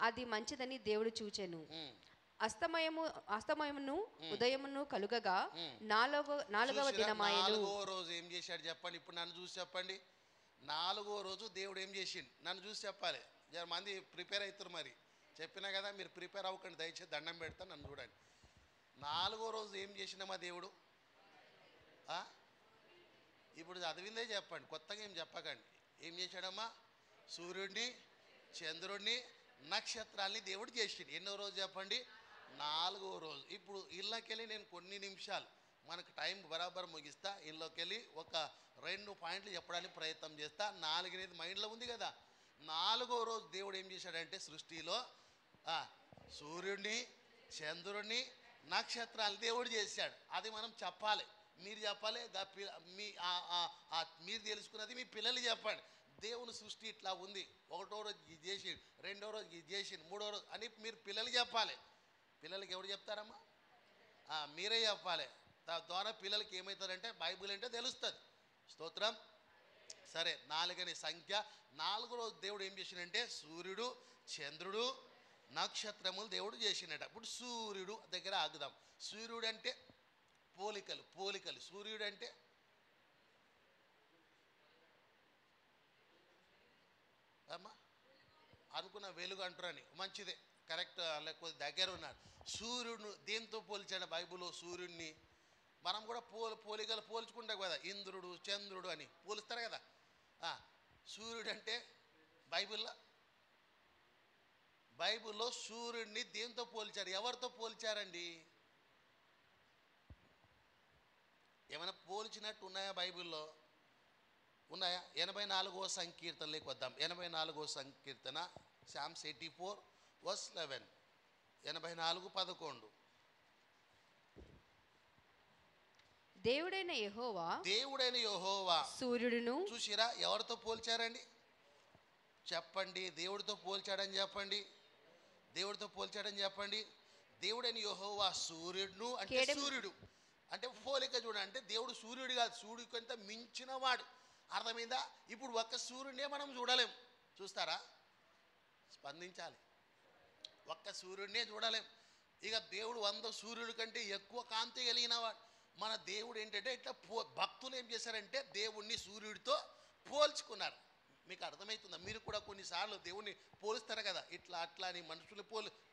అది మంచిదని దేవుడు చూచెను. అస్తమయమును ఉదయమును కలుగగా 4వ దినమాయెను. 4వ రోజు ఏం చేశాడు చెప్పండి? ఇప్పుడు నన్ను చూసి చెప్పండి. 4వ రోజు దేవుడు ఏం చేసిండు? నన్ను చూసి చెప్పాలి. జర మంది ప్రిపేర్ అవుతారు. మరి చెప్పినా కదా, మీరు ప్రిపేర్ అవ్వకండి దయచేసి. దండం పెడతా, నన్ను చూడండి. 4వ రోజు ఏం చేసినామా దేవుడు? ఇప్పుడు చదివిందే చెప్పండి, కొత్తగా ఏం చెప్పకండి. ఏం చేశాడమ్మా? సూర్యుడిని, చంద్రుడిని, నక్షత్రాల్ని దేవుడు చేసిండు. ఎన్నో రోజు చెప్పండి? 4వ రోజు. ఇప్పుడు ఇళ్ళకెళ్ళి నేను కొన్ని నిమిషాలు, మనకు టైం బరాబర్ ముగిస్తా, ఇళ్ళకెళ్ళి ఒక 2 పాయింట్లు చెప్పడానికి ప్రయత్నం చేస్తా. 4 అనేది మైండ్లో ఉంది కదా. 4వ రోజు దేవుడు ఏం చేశాడంటే సృష్టిలో సూర్యుడిని, చంద్రుడిని, నక్షత్రాలు దేవుడు చేశాడు. అది మనం చెప్పాలి, మీరు చెప్పాలి. మీరు తెలుసుకున్నది మీ పిల్లలు చెప్పండి. దేవుని సృష్టి ఇట్లా ఉంది, 1వ రోజు ఇది చేసి, 2వ రోజు ఇది చేసి, 3వ రోజు అని మీరు పిల్లలు చెప్పాలి. పిల్లలకి ఎవరు చెప్తారమ్మా? మీరే చెప్పాలి. ద్వారా పిల్లలకి ఏమవుతుందంటే బైబిల్ అంటే తెలుస్తుంది. స్తోత్రం. సరే, 4 అనే సంఖ్య. 4వ రోజు దేవుడు ఏం చేసిండంటే సూర్యుడు, చంద్రుడు, నక్షత్రములు దేవుడు చేసినట. ఇప్పుడు సూర్యుడు దగ్గర ఆగుదాం. సూర్యుడు అంటే పోలికలు. సూర్యుడు అంటే అమ్మా అనుకున్న వెలుగు అంటారని. మంచిదే, కరెక్ట్. లేకపోతే దగ్గర ఉన్నాడు. సూర్యుడు దేంతో పోల్చాడు బైబిల్లో? సూర్యుడిని మనం కూడా పోలికలు పోల్చుకుంటాం కదా. ఇంద్రుడు, చంద్రుడు అని పోలుస్తారు కదా. సూర్యుడు అంటే బైబిల్లో సూర్యుడిని దేంతో పోల్చారు? ఎవరితో పోల్చారండి? ఏమైనా పోల్చినట్టు ఉన్నాయా బైబిల్లో? ఉన్నాయా? 84వ సంకీర్తనలోకి వద్దాం. 84వ సంకీర్తన, Psalms 84:11. 84:11. దేవుడైన యెహోవా సూర్యుడును చూసిరా ఎవరితో పోల్చారండి? చెప్పండి. దేవుడితో పోల్చాడని చెప్పండి. దేవుడితో పోల్చాడని చెప్పండి. దేవుడైన యెహోవా సూర్యుడును అంటే సూర్యుడు అంటే పోలిక చూడండి. అంటే దేవుడు సూర్యుడు కాదు, సూర్యుడి కంటే మించిన వాడు. అర్థమైందా? ఇప్పుడు ఒక్క సూర్యుడినే మనం చూడలేం. చూస్తారా? స్పందించాలి. ఒక్క సూర్యుడినే చూడలేం. ఇక దేవుడు 100 సూర్యుడి కంటే ఎక్కువ కాంతి కలిగిన వాడు. మన దేవుడు ఏంటంటే ఇట్లా భక్తులు ఏం చేశారంటే దేవుణ్ణి సూర్యుడితో పోల్చుకున్నారు. మీకు అర్థమవుతుందా? మీరు కూడా కొన్నిసార్లు దేవుణ్ణి పోలుస్తారు కదా, ఇట్లా అట్లా అని మనుషులు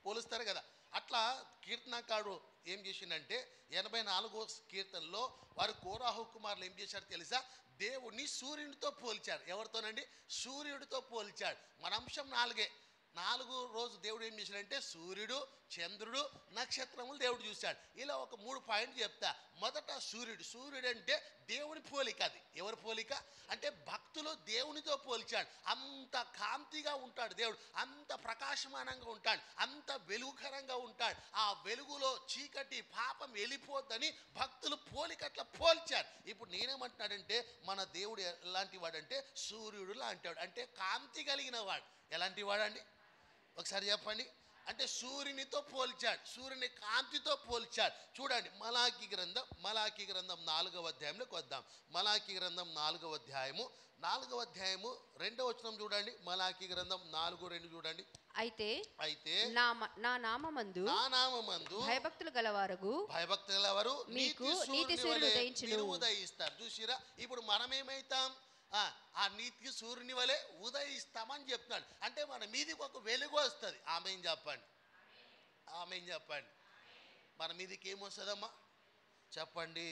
పోలుస్తారు కదా. అట్లా కీర్తనకారుడు ఏం చేసిండంటే 84వ కీర్తనలో వారు కోరాహు కుమారులు ఏం చేశారు తెలుసా? దేవుణ్ణి సూర్యునితో పోల్చాడు. ఎవరితోనండి? సూర్యుడితో పోల్చాడు. మన అంశం 4 రోజు దేవుడు ఏం చేశాడంటే సూర్యుడు, చంద్రుడు, నక్షత్రములు దేవుడు చూశాడు. ఇలా ఒక 3 పాయింట్లు చెప్తా. మొదట సూర్యుడు అంటే దేవుని పోలిక. అది ఎవరి పోలిక అంటే భక్తులు దేవునితో పోల్చాడు. అంత కాంతిగా ఉంటాడు దేవుడు, అంత ప్రకాశమానంగా ఉంటాడు, అంత వెలుగుకరంగా ఉంటాడు. ఆ వెలుగులో చీకటి పాపం వెళ్ళిపోద్దని భక్తులు పోలికట్లా పోల్చారు. ఇప్పుడు నేనేమంటున్నాడంటే మన దేవుడు ఎలాంటి వాడంటే సూర్యుడు లాంటి వాడు, అంటే కాంతి కలిగిన వాడు. ఎలాంటి వాడండి? ఒకసారి చెప్పండి. అంటే సూర్యునితో పోల్చాడు, సూర్యుని కాంతితో పోల్చాడు. చూడండి మలాకీ గ్రంథం 4వ అధ్యాయంలోకి వద్దాం. మలాకీ గ్రంథం 4వ అధ్యాయము 2వ వచనం చూడండి. మలాకీ గ్రంథం 4:2 చూడండి. అయితే నా నామమందు భయభక్తులు గలవారు మీకు నీతి సూర్యుడు ఉదయిస్తారు. చూసిరా, ఇప్పుడు మనం ఏమైతాం? ఆ నీతికి సూర్యుని వలె ఉదయిస్తామని చెప్తున్నాడు. అంటే మన మీదికి ఒక వెలుగు వస్తుంది. ఆమెం చెప్పండి, మన మీదికి ఏమొస్తుందమ్మా చెప్పండి?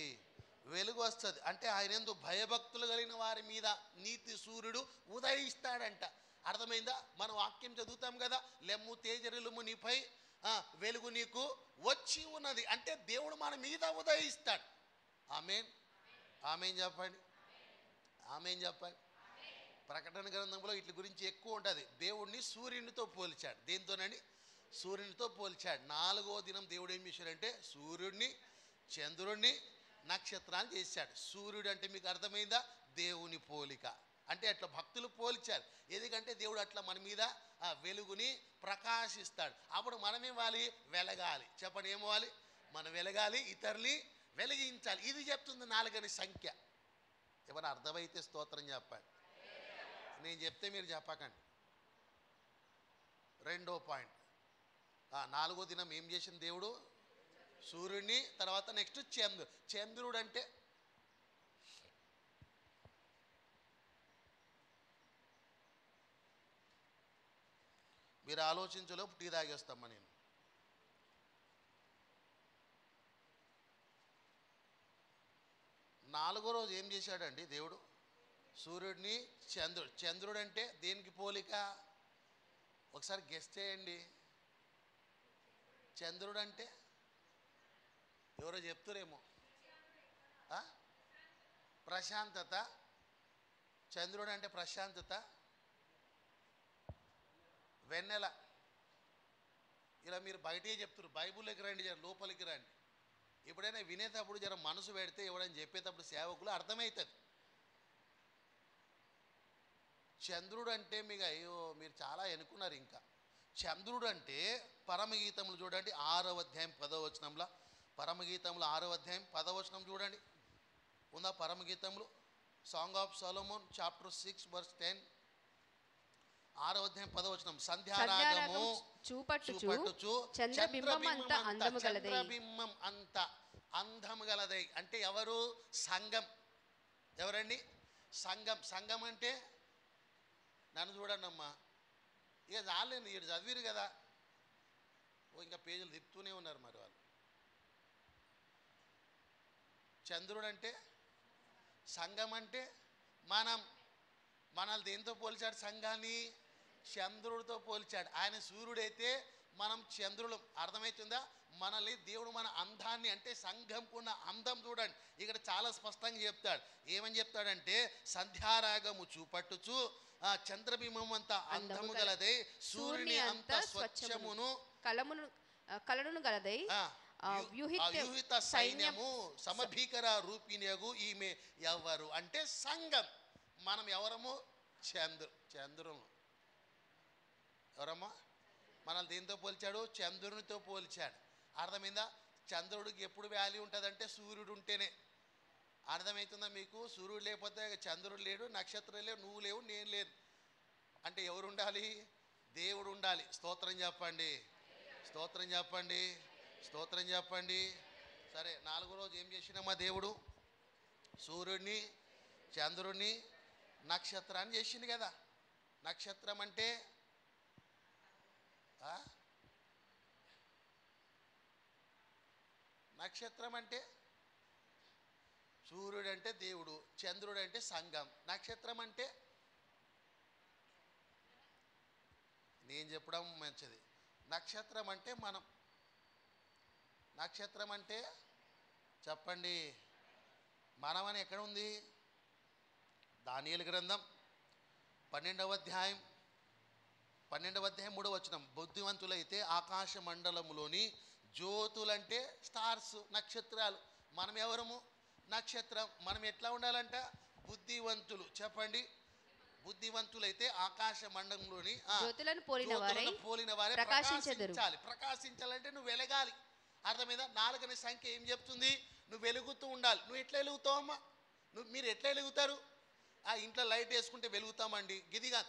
వెలుగు వస్తుంది. అంటే ఆయన ఎందుకు భయభక్తులు కలిగిన వారి మీద నీతి సూర్యుడు ఉదయిస్తాడంట. అర్థమైందా? మనం వాక్యం చదువుతాం కదా, లెమ్ము తేజరిలుము నీపై వెలుగు నీకు వచ్చి ఉన్నది. అంటే దేవుడు మన మీద ఉదయిస్తాడు. ఆమెన్ చెప్పండి. ప్రకటన గ్రంథంలో వీటి గురించి ఎక్కువ ఉంటుంది. దేవుడిని సూర్యునితో పోల్చాడు. దేంతోనండి? సూర్యునితో పోల్చాడు. 4వ దినం దేవుడు ఏం చేశాడంటే సూర్యుడిని, చంద్రుడిని, నక్షత్రాలు చేశాడు. సూర్యుడు అంటే మీకు అర్థమైందా? దేవుని పోలిక. అంటే అట్లా భక్తులు పోల్చారు. ఎందుకంటే దేవుడు అట్లా మన మీద ఆ వెలుగుని ప్రకాశిస్తాడు. అప్పుడు మనం ఏమాలి? వెలగాలి. చెప్పండి, ఏమవ్వాలి? మనం వెలగాలి, ఇతరుని వెలిగించాలి. ఇది చెప్తుంది 4 సంఖ్య. ఏమైనా అర్థమైతే స్తోత్రం చెప్పండి. నేను చెప్తే మీరు చెప్పకండి. 2వ పాయింట్, 4వ దినం ఏం చేసిన దేవుడు? సూర్యుడిని, తర్వాత నెక్స్ట్ చంద్రుడు. అంటే మీరు ఆలోచించలోపు టీ తాగేస్తామా నేను. నాలుగో రోజు ఏం చేశాడండి దేవుడు? సూర్యుడిని, చంద్రుడు అంటే దేనికి పోలిక? ఒకసారి గెస్ చేయండి. చంద్రుడు అంటే ఎవరో చెప్తారేమో. ప్రశాంతత. చంద్రుడు అంటే ప్రశాంతత, వెన్నెల. ఇలా మీరు బయటే చెప్తారు. బైబుల్లోకి రండి, జర లోపలికి రండి. ఎప్పుడైనా వినేటప్పుడు జర మనసు పెడితే ఎవడైనా చెప్పేటప్పుడు సేవకులు అర్థమవుతుంది. చంద్రుడు అంటే మీకు అయ్యో మీరు చాలా ఎన్నుకున్నారు. ఇంకా చంద్రుడు అంటే పరమగీతములు చూడండి 6వ అధ్యాయం 10వ వచనంలో. పరమగీతములు 6వ అధ్యాయం 10వ వచనం చూడండి. ఉందా పరమగీతములు? Song of Solomon chapter 6 verse 10. 6వ అధ్యాయం 10వ వచనం. సంధ్యారాగము చూపట్టుచు చంద్రబింబం అంత అందము గలదై. అంటే ఎవరు? సంఘం. ఎవరండి? సంఘం అంటే నన్ను చూడండి అమ్మా, ఇక చాలేదు, ఇటు చదివిరు కదా, ఇంకా పేజీలు తిప్పుతూనే ఉన్నారు మరి వాళ్ళు. చంద్రుడు అంటే, సంఘం అంటే మనల్ని దేంతో పోల్చాడు? సంఘాన్ని చంద్రుడితో పోల్చాడు. ఆయన సూర్యుడైతే మనం చంద్రుడు. అర్థమవుతుందా? మనల్ని దేవుడు మన అందాన్ని, అంటే సంఘంకున్న అందం చూడండి ఇక్కడ చాలా స్పష్టంగా చెప్తాడు. ఏమని చెప్తాడంటే సంధ్యారాగము చూపట్టుచు చంద్రబింబం అంత అందము గలదై, సూర్యుని అంత స్వచ్ఛమును కలనును గలదై, వ్యూహిత సైన్యము సమభీకర రూపిణియగు ఈమె ఎవరు? అంటే సంఘం. మనం ఎవరము? చంద్రులు. ఎవరమ్మా? మనల్ని దేంతో పోల్చాడు? చంద్రునితో పోల్చాడు. అర్థమైందా? చంద్రుడికి ఎప్పుడు వాల్యూ ఉంటుందంటే సూర్యుడు ఉంటేనే. అర్థమవుతుందా మీకు? సూర్యుడు లేకపోతే చంద్రుడు లేడు, నక్షత్రం లేవు, నువ్వు లేవు, నేను లేదు. అంటే ఎవరు ఉండాలి? దేవుడు ఉండాలి. స్తోత్రం చెప్పండి, స్తోత్రం చెప్పండి, స్తోత్రం చెప్పండి. సరే, 4వ రోజు ఏం చేసినామా దేవుడు? సూర్యుడిని, చంద్రుడిని, నక్షత్రాన్ని చేసింది కదా. నక్షత్రం అంటే నక్షత్రం అంటే సూర్యుడు అంటే దేవుడు, చంద్రుడు అంటే సంఘం. నక్షత్రం అంటే నేను చెప్పడం మంచిది. నక్షత్రం అంటే మనం. నక్షత్రం అంటే చెప్పండి, మనం అని ఎక్కడ ఉంది? దానియేలు గ్రంథం 12వ అధ్యాయం 3వ వచనం. బుద్ధివంతులైతే ఆకాశ మండలములోని జ్యోతులంటే స్టార్స్, నక్షత్రాలు. మనం ఎవరము? నక్షత్రం. మనం ఎట్లా ఉండాలంట? బుద్ధివంతులు. చెప్పండి, బుద్ధివంతులైతే ఆకాశ మండలంలోని జ్యోతులను పోలిన వారే ప్రకాశించాలి. ప్రకాశించాలంటే నువ్వు వెలగాలి. అర్థమైందా? 4 అనే సంఖ్య ఏం చెప్తుంది? నువ్వు వెలుగుతూ ఉండాలి. నువ్వు ఎట్లా వెలుగుతావమ్మా? మీరు ఎట్లా వెలుగుతారు? ఆ ఇంట్లో లైట్ వేసుకుంటే వెలుగుతామండి, గిదిగా.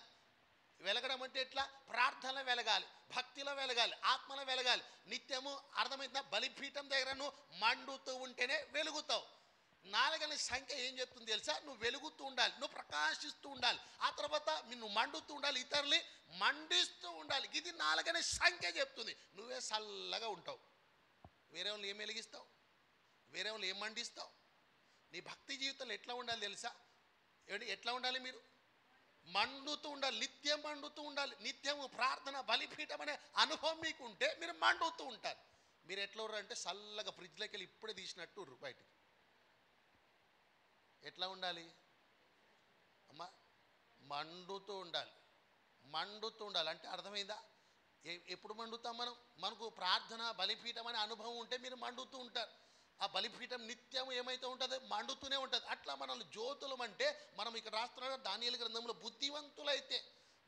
వెలగడం అంటే ఎట్లా? ప్రార్థనలో వెలగాలి, భక్తిలో వెలగాలి, ఆత్మలో వెలగాలి. నిత్యము అర్థమైందా? బలిపీఠం దగ్గర నువ్వు మండుతూ ఉంటేనే వెలుగుతావు. 4 అనే సంఖ్య ఏం చెప్తుంది తెలుసా? నువ్వు వెలుగుతూ ఉండాలి, నువ్వు ప్రకాశిస్తూ ఉండాలి. ఆ తర్వాత నువ్వు మండుతూ ఉండాలి, ఇతరుల్ని మండిస్తూ ఉండాలి. ఇది 4 అనే సంఖ్య చెప్తుంది. నువ్వే చల్లగా ఉంటావు. వేరే వాళ్ళు ఏం వెలిగిస్తావు? వేరే వాళ్ళు ఏం మండిస్తావు? నీ భక్తి జీవితంలో ఎట్లా ఉండాలి తెలుసా? ఎట్లా ఉండాలి? మీరు మండుతూ ఉండాలి, నిత్యం మండుతూ ఉండాలి. నిత్యము ప్రార్థన, బలిపీఠం అనే అనుభవం మీకు ఉంటే మీరు మండుతూ ఉంటారు. మీరు ఎట్లా ఉర్రు అంటే చల్లగా ఫ్రిడ్జ్లోకి వెళ్ళి ఇప్పుడే తీసినట్టు ఉర్రు బయటికి. ఎట్లా ఉండాలి అమ్మా? మండుతూ ఉండాలి. మండుతూ ఉండాలి అంటే అర్థమైందా? ఎప్పుడు మండుతాం మనం? మనకు ప్రార్థన, బలిపీఠం అనే అనుభవం ఉంటే మీరు మండుతూ ఉంటారు. ఆ బలిపీఠం నిత్యం ఏమైతే ఉంటుందో మండుతూనే ఉంటుంది. అట్లా మనల్ని జ్యోతులం అంటే మనం ఇక్కడ రాస్తున్నాడు దానియేలు గ్రంథంలో,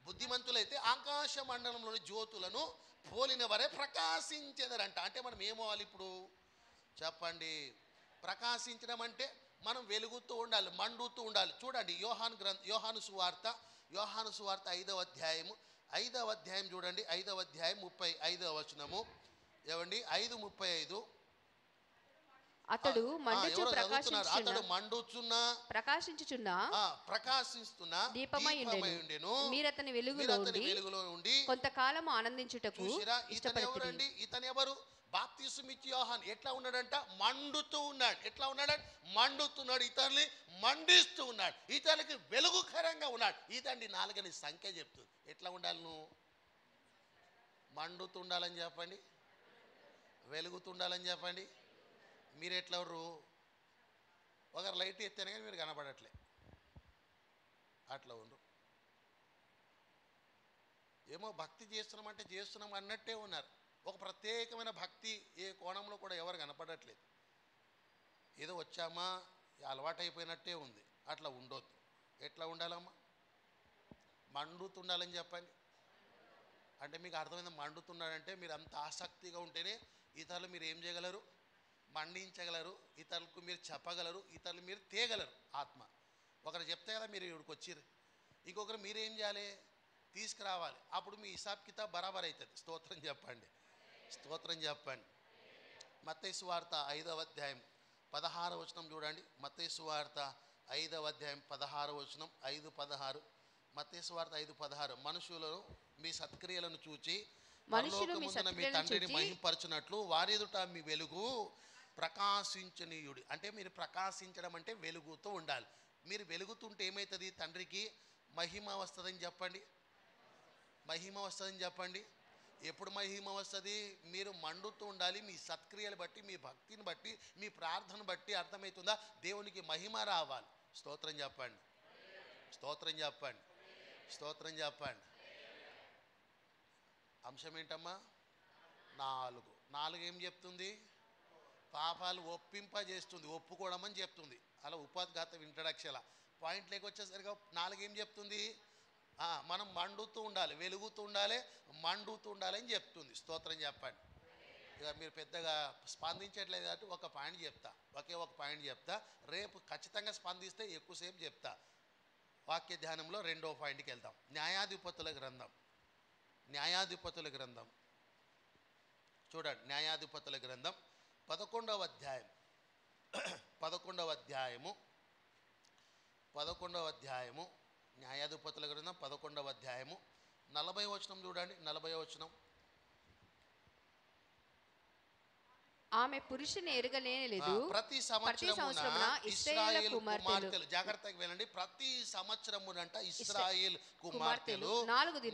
బుద్ధిమంతులైతే ఆకాశ మండలంలోని జ్యోతులను పోలిన వారే ప్రకాశించేదరంట. అంటే మనం ఏమవ్వాలి ఇప్పుడు? చెప్పండి, ప్రకాశించడం అంటే మనం వెలుగుతూ ఉండాలి, మండుతూ ఉండాలి. చూడండి, యోహాను సువార్త 5వ అధ్యాయం చూడండి. 5వ అధ్యాయం 35వ వచనము. ఏమండి? 5:35. అతడు ప్రకాశిస్తున్న దీపమయుండెను. మీరతని వెలుగులో ఉండి కొంతకాలం ఆనందించుటకు ఇష్టపడుతురండి. ఇతను ఎవరు? బాప్తిస్మిచ్చి యోహాను. ఎట్లా ఉన్నాడంట? మండుతూ ఉన్నాడు. ఎట్లా ఉన్నాడు? మండుతున్నాడు. ఇతరుని మండిస్తూ ఉన్నాడు. ఇతనికి వెలుగుకరంగా ఉన్నాడు. ఇదండి 4 అనే సంఖ్య చెప్తుంది. ఎట్లా ఉండాలి? నువ్వు మండుతూ ఉండాలని చెప్పండి, వెలుగుతూ ఉండాలని చెప్పండి. మీరు ఎట్లా ఎవరు? ఒకరు లైట్ ఎత్తాను కానీ మీరు కనపడట్లే. అట్లా ఉండరు. ఏమో భక్తి చేస్తున్నామంటే చేస్తున్నాం అన్నట్టే ఉన్నారు. ఒక ప్రత్యేకమైన భక్తి ఏ కోణంలో కూడా ఎవరు కనపడట్లేదు. ఏదో వచ్చామా అలవాటు అయిపోయినట్టే ఉంది. అట్లా ఉండొద్దు. ఎట్లా ఉండాలమ్మా? మండుతుండాలని చెప్పండి. అంటే మీకు అర్థమైంది? మండుతున్నాడంటే మీరు అంత ఆసక్తిగా ఉంటేనే ఇతరులు మీరు ఏం చేయగలరు? మండించగలరు. ఇతరులకు మీరు చెప్పగలరు, ఇతరులు మీరు తేగలరు. ఆత్మ ఒకరు చెప్తే కదా మీరు ఇక్కడికి వచ్చిర్రు. ఇంకొకరు మీరేం చేయాలి? తీసుకురావాలి. అప్పుడు మీ హిసాబ్ కితాబ్ బరాబర్ అవుతుంది. స్తోత్రం చెప్పండి, స్తోత్రం చెప్పండి. మత్తయి సువార్త 5వ అధ్యాయం 16వ వచనం చూడండి. మత్తయి సువార్త 5వ అధ్యాయం 16వ వచనం. 5:16. మత్తయి సువార్త 5:16. మనుషులను మీ సత్క్రియలను చూచి పరలోకమందున మీ తండ్రిని మహింపరచునట్లు వారి ఎదుట మీ వెలుగు ప్రకాశించనీయుడి. అంటే మీరు ప్రకాశించడం అంటే వెలుగుతూ ఉండాలి. మీరు వెలుగుతుంటే ఏమవుతుంది? తండ్రికి మహిమ వస్తుందని చెప్పండి. మహిమ వస్తుందని చెప్పండి. ఎప్పుడు మహిమ వస్తుంది? మీరు మండుతూ ఉండాలి. మీ సత్క్రియలు బట్టి, మీ భక్తిని బట్టి, మీ ప్రార్థన బట్టి అర్థమవుతుందా? దేవునికి మహిమ రావాలి. స్తోత్రం చెప్పండి, స్తోత్రం చెప్పండి, స్తోత్రం చెప్పండి. అంశం ఏంటమ్మా? 4 ఏం చెప్తుంది? పాపాలు ఒప్పింపజేస్తుంది, ఒప్పుకోవడం అని చెప్తుంది. అలా ఉపాధిఘాత ఇంట్రడక్షన్ పాయింట్ లేకొచ్చేసరిగా 4 ఏం చెప్తుంది? మనం మండుతూ ఉండాలి, వెలుగుతూ ఉండాలి, మండుతూ ఉండాలి అని చెప్తుంది. స్తోత్రం చెప్పండి. ఇక మీరు పెద్దగా స్పందించట్లేదు కాబట్టి ఒక పాయింట్ చెప్తా, ఒకే ఒక పాయింట్ చెప్తా. రేపు ఖచ్చితంగా స్పందిస్తే ఎక్కువసేపు చెప్తా. వాక్య ధ్యానంలో 2వ పాయింట్కి వెళ్దాం. న్యాయాధిపతుల గ్రంథం చూడండి. న్యాయాధిపతుల గ్రంథం 11వ అధ్యాయము న్యాయాధిపతుల గ్రంథం 11వ అధ్యాయము 40వ వచనం చూడండి. 40వ వచనం. ఆమె పురుషుని ఎరగలేదు. ప్రతి సంవత్సరమున ఇశ్రాయేలు కుమార్తెలు, జాగ్రత్తగా వినండి, ప్రతి సంవత్సరమునంట ఇశ్రాయేల్ కుమార్తెలు 4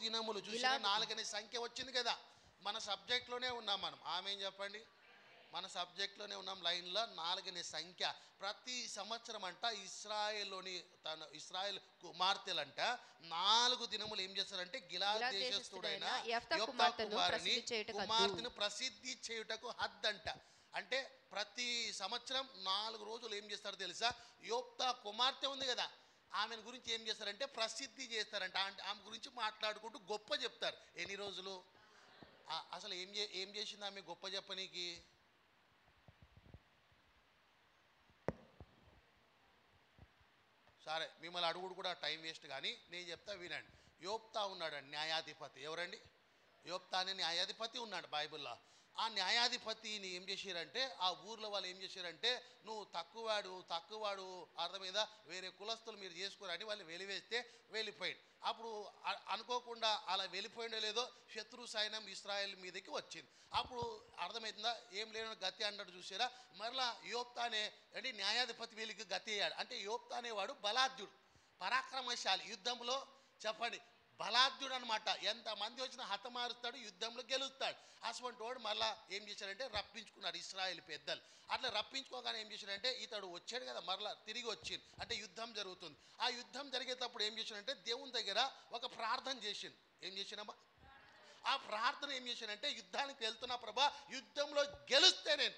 దినములు చూసిన 4 అనే సంఖ్య వచ్చింది కదా. మన సబ్జెక్ట్లోనే ఉన్నాం మనం. ఆమె చెప్పండి, మన సబ్జెక్ట్లోనే ఉన్నాం, లైన్లో 4 అనే సంఖ్య. ప్రతి సంవత్సరం అంట ఇశ్రాయేల్ కుమార్తెలంట 4 దినములు ఏం చేస్తారంటే గిలాద్ దేశస్థుడైన యెఫ్తా కుమార్తెను ప్రసిద్ధి చేయుటకు హద్దంట. అంటే ప్రతి సంవత్సరం 4 రోజులు ఏం చేస్తారో తెలుసా, యెఫ్తా కుమార్తె ఉంది కదా, ఆమెను గురించి ఏం చేస్తారంటే ప్రసిద్ధి చేస్తారంట. అంటే ఆమె గురించి మాట్లాడుకుంటూ గొప్ప చెప్తారు. ఎన్ని రోజులు? అసలు ఏం చేసింది ఆమె గొప్ప చెప్పనీకి? సరే, మిమ్మల్ని అడుగుడు కూడా టైం వేస్ట్, కానీ నేను చెప్తా వినండి. యోప్తా ఉన్నాడండి న్యాయాధిపతి. ఎవరండి? యోప్తా అనే న్యాయాధిపతి ఉన్నాడు బైబిల్లో. ఆ న్యాయాధిపతిని ఏం చేశారంటే, ఆ ఊర్లో వాళ్ళు ఏం చేశారంటే, నువ్వు తక్కువవాడు అర్థమైందా, వేరే కులస్తులు మీరు చేసుకోరని వాళ్ళు వెలివేస్తే వెళ్ళిపోయాడు. అప్పుడు అనుకోకుండా అలా వెళ్ళిపోయిందో లేదో శత్రు సైన్యం ఇశ్రాయేల్ మీదకి వచ్చింది. అప్పుడు అర్థమవుతుందా, ఏం లేని గతి అన్నాడు చూసారా. మరలా యోప్తానే అంటే న్యాయాధిపతి వీళ్ళకి గతి అయ్యాడు. అంటే యోప్తా అనేవాడు బలాఢ్యుడు, పరాక్రమశాలి, యుద్ధంలో చెప్పండి బలాఢ్యుడు అనమాట. ఎంతమంది వచ్చినా హతమారుస్తాడు, యుద్ధంలో గెలుస్తాడు. అటువంటి వాడు మళ్ళీ ఏం చేశాడంటే రప్పించుకున్నాడు ఇశ్రాయేల్ పెద్దలు. అట్లా రప్పించుకోగానే ఏం చేశాడంటే, ఇతడు వచ్చాడు కదా మరలా తిరిగి వచ్చింది, అంటే యుద్ధం జరుగుతుంది. ఆ యుద్ధం జరిగేటప్పుడు ఏం చేశాడంటే దేవుని దగ్గర ఒక ప్రార్థన చేసింది. ఏం చేసినామా? ఆ ప్రార్థన ఏం చేశానంటే, యుద్ధానికి వెళ్తున్నా ప్రభా, యుద్ధంలో గెలుస్తే నేను,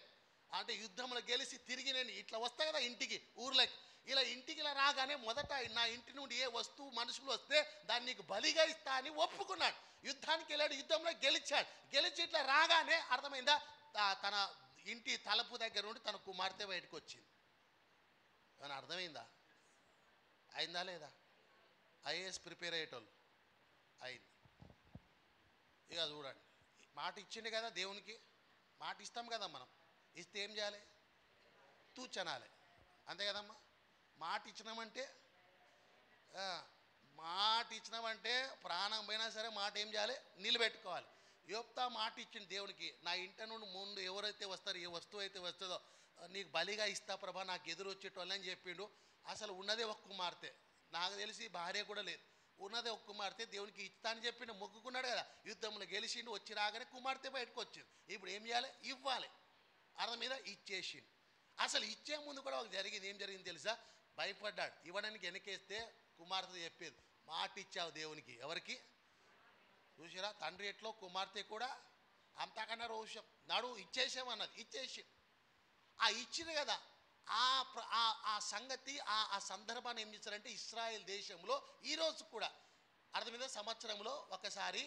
అంటే యుద్ధంలో గెలిచి తిరిగి నేను ఇట్లా వస్తా కదా ఇంటికి, ఊర్లోకి ఇలా ఇంటికి ఇలా రాగానే మొదట నా ఇంటి నుండి ఏ వస్తువు మనుషులు వస్తే దాన్ని నీకు బలిగా ఇస్తా అని ఒప్పుకున్నాడు. యుద్ధానికి వెళ్ళాడు, యుద్ధంలో గెలిచాడు. గెలిచి ఇట్లా రాగానే అర్థమైందా, తన ఇంటి తలుపు దగ్గర నుండి తన కుమార్తె బయటకు వచ్చింది. ఏమైనా అర్థమైందా? అయిందా లేదా? ఐఏఎస్ ప్రిపేర్ అయ్యేటోళ్ళు అయింది. ఇక చూడండి, మాట ఇచ్చిండు కదా దేవునికి, మాట ఇస్తాం కదా మనం, ఇస్తే ఏం చేయాలి? తూచనాలి, అంతే కదమ్మా. మాట ఇచ్చినామంటే ప్రాణం పోయినా సరే మాట ఏం చేయాలి? నిలబెట్టుకోవాలి. యోప్తా మాట ఇచ్చింది దేవునికి, నా ఇంటి నుండి ముందు ఎవరైతే వస్తారో, ఏ వస్తువు అయితే వస్తుందో నీకు బలిగా ఇస్తా ప్రభా, నాకు ఎదురు వచ్చేటోళ్ళు అని చెప్పిండు. అసలు ఉన్నదే ఒక కుమార్తె, నాకు తెలిసి భార్య కూడా లేదు, ఉన్నదే ఒక కుమార్తె. దేవునికి ఇస్తా అని చెప్పిండు, మొక్కుకున్నాడు కదా, యుద్ధంలో గెలిచిండు. వచ్చి రాగానే కుమార్తె బయటకు వచ్చింది. ఇప్పుడు ఏం చేయాలి? ఇవ్వాలి. అర్థం మీద ఇచ్చేసిండు. అసలు ఇచ్చే ముందు కూడా ఒక జరిగింది. ఏం జరిగింది తెలుసా? భయపడ్డాడు. ఇవ్వడానికి వెనకేస్తే కుమార్తె చెప్పేది, మాట ఇచ్చావు దేవునికి. ఎవరికి? చూసారా, తండ్రి ఎట్లో కుమార్తె కూడా అంతకన్నా రోషం. నాడు ఇచ్చేసామన్నది, ఇచ్చేసి ఆ ఇచ్చింది కదా. ఆ సంగతి ఆ సందర్భాన్ని ఏం చేశారంటే, ఇశ్రాయేల్ దేశంలో ఈరోజు కూడా అర్థమైందా, సంవత్సరంలో ఒకసారి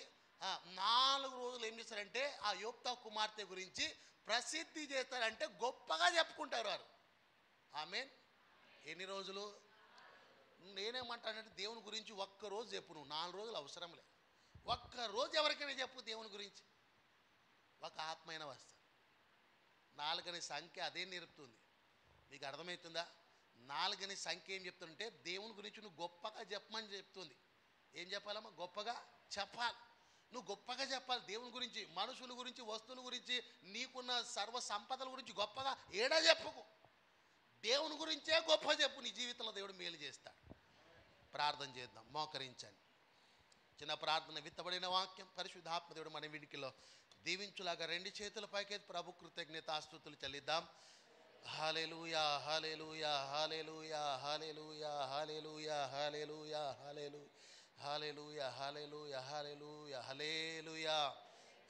4 రోజులు ఏం చేస్తారంటే ఆ యోప్తా కుమార్తె గురించి ప్రసిద్ధి చేస్తారంటే గొప్పగా చెప్పుకుంటారు వారు. ఆమేన్. ఎన్ని రోజులు? నేనేమంటానంటే దేవుని గురించి ఒక్కరోజు చెప్పు, నువ్వు 4 రోజులు అవసరం లేదు. ఒక్కరోజు ఎవరికైనా చెప్పు దేవుని గురించి, ఒక ఆత్మైన వస్తుంది. 4 అనే సంఖ్య అదే నేర్పుతుంది. మీకు అర్థమవుతుందా? 4 అనే సంఖ్య ఏం చెప్తుందంటే దేవుని గురించి నువ్వు గొప్పగా చెప్పమని చెప్తుంది. ఏం చెప్పాలమ్మా? గొప్పగా చెప్పాలి. నువ్వు గొప్పగా చెప్పాలి దేవుని గురించి, మనుషుల గురించి, వస్తువుల గురించి, నీకున్న సర్వ సంపదల గురించి గొప్పగా ఏడా చెప్పుకు. దేవుని గురించే గొప్ప చెప్పు. నీ జీవితంలో దేవుడు మేలు చేస్తాడు. ప్రార్థన చేద్దాం, మోకరించండి. చిన్న ప్రార్థన, విత్తబడిన వాక్యం పరిశుద్ధాత్మ దేవుడు మన వినికిలో దీవించులాగా 2 చేతుల పైకి ప్రభు కృతజ్ఞతాస్తుతులు చెల్లిద్దాం. హల్లెలూయా, హల్లెలూయా, హల్లెలూయా, హల్లెలూయా, హల్లెలూయా, హల్లెలూయా, హల్లెలూయా, హల్లెలూయా, హల్లెలూయా, హల్లెలూయా, హల్లెలూయా.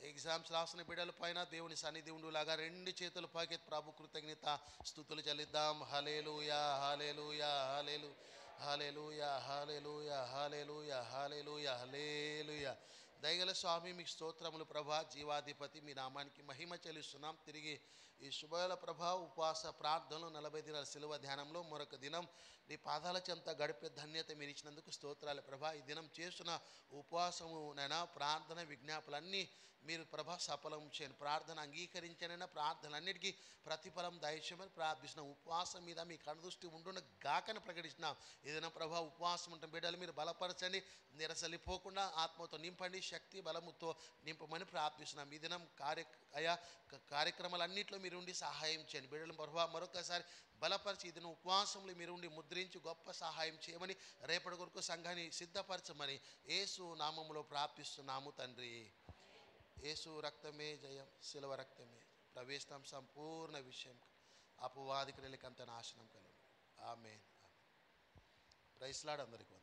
ఎగ్జామ్స్ రాసిన బిడ్డల పైన దేవుని సన్నిధి ఉండులాగా 2 చేతుల పైకి ప్రభు కృతజ్ఞత స్తుతులు చెల్లిద్దాం. హల్లెలూయా, హల్లెలూయా, హల్లెలూయా, హల్లెలూయా, హల్లెలూయా, హల్లెలూయా, హల్లెలూయా, హల్లెలూయా. దయగల స్వామి మీకు స్తోత్రములు ప్రభా. జీవాధిపతి మీ నామానికి మహిమ చెల్లిస్తున్నాం. తిరిగి ఈ శుభవేళ ప్రభా ఉపవాస ప్రార్థనలు 40 దినాల సిలువ ధ్యానంలో మరొక దినం నీ పాదాల చెంత గడిపే ధన్యత మీరు ఇచ్చినందుకు స్తోత్రాలు ప్రభా. ఈ దినం చేస్తున్న ఉపవాసము నైనా ప్రార్థన విజ్ఞాపనలన్నీ మీరు ప్రభా సఫలం చేయను, ప్రార్థన అంగీకరించనైనా ప్రార్థనలన్నిటికీ ప్రతిఫలం దయచేయమని ప్రార్థిస్తున్నాం. ఉపవాసం మీద మీ కనుదృష్టి ఉండున గాకని ప్రకటిస్తున్నాం. ఏదైనా ప్రభా ఉపవాసం ఉంటే బిడ్డలు మీరు బలపరచండి, నిరసలిపోకుండా ఆత్మతో నింపండి, శక్తి బలముతో నింపమని ప్రార్థిస్తున్నాం. ఈ దినం కార్యక్రమాలన్నింటిలో మీరు ఉండి సహాయం చేయండి. బిడ్డలు ప్రభా మరొకసారి బలపరిచి ఈ దినం ఉపవాసంలో మీరు ఉండి ముద్రించి గొప్ప సహాయం చేయమని, రేపటి కొరకు సంఘాన్ని సిద్ధపరచమని యేసు నామములో ప్రార్థిస్తున్నాము తండ్రి. యేసు రక్తమే జయం, శిలువ రక్తమే ప్రవేశం సంపూర్ణ విషయం, అపవాది క్రియలకంత నాశనం కలుగు. ఆమేన్. ప్రైజ్ లార్డ్ అందరికీ.